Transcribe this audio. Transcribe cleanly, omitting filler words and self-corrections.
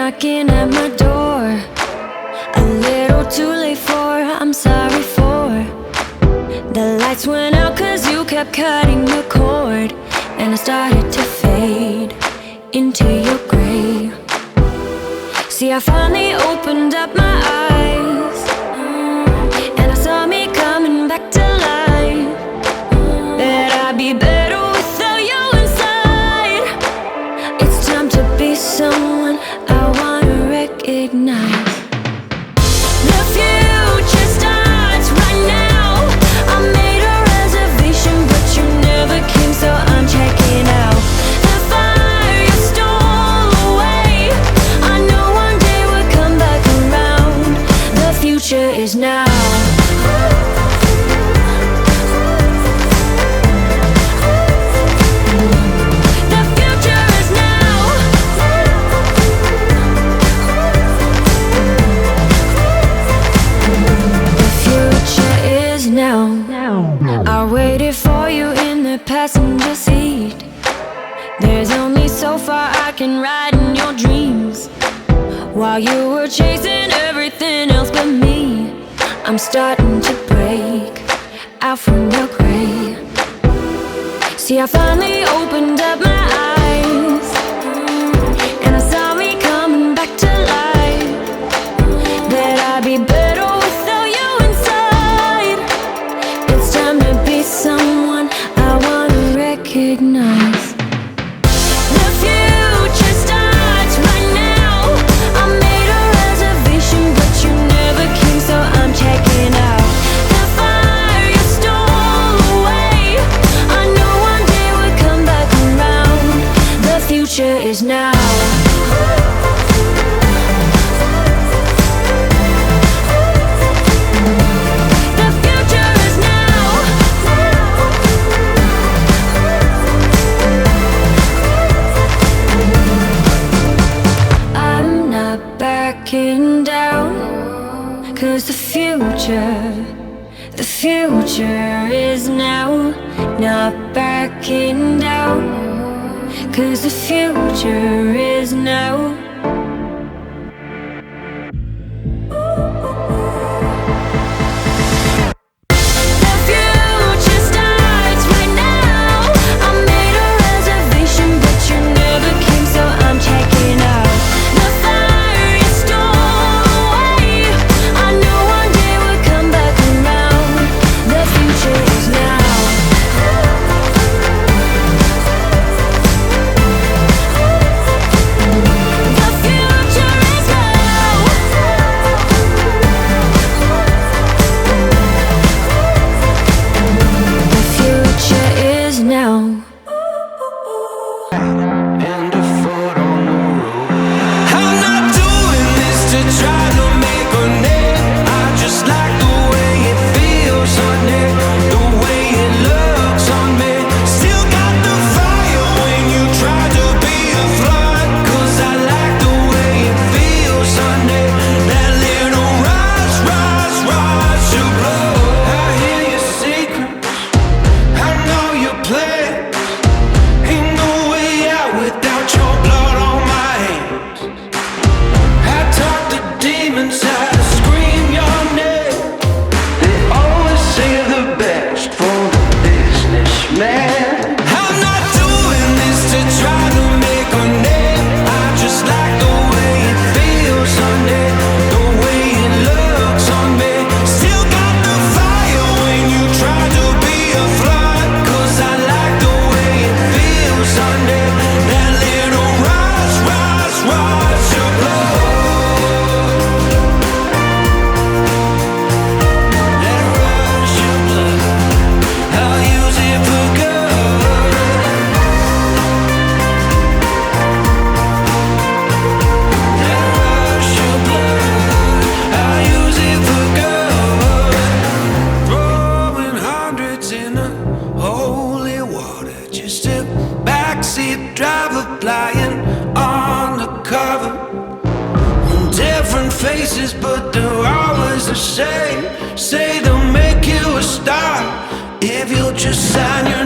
knocking at my door. A little too late for, I'm sorry for. The lights went out cause you kept cutting the cord, and I started to fade into your gray. See, I finally opened up my eyes, and I saw me coming back to life. That I'd be better without you inside. It's time to be someone I wanna recognize. The future starts right now. I made a reservation, but you never came, so I'm checking out. The fire you stole away, I know one day we'll come back around. The future is now. I waited for you in the passenger seat. There's only so far I can ride in your dreams, while you were chasing everything else but me. I'm starting to break out from your gray. See, I finally opened up my eyes, and I saw me coming back to life. That I'd be better without you inside. It's time to be someone I wanna recognize. The future starts right now. I made a reservation, but you never came, so I'm checking out. The fire you stole away, I know one day we'll come back around. The future is now. Down, cause the future is now. Not backing down, cause the future is now. Faces, but they're always the same. Say they'll make you a star if you'll just sign your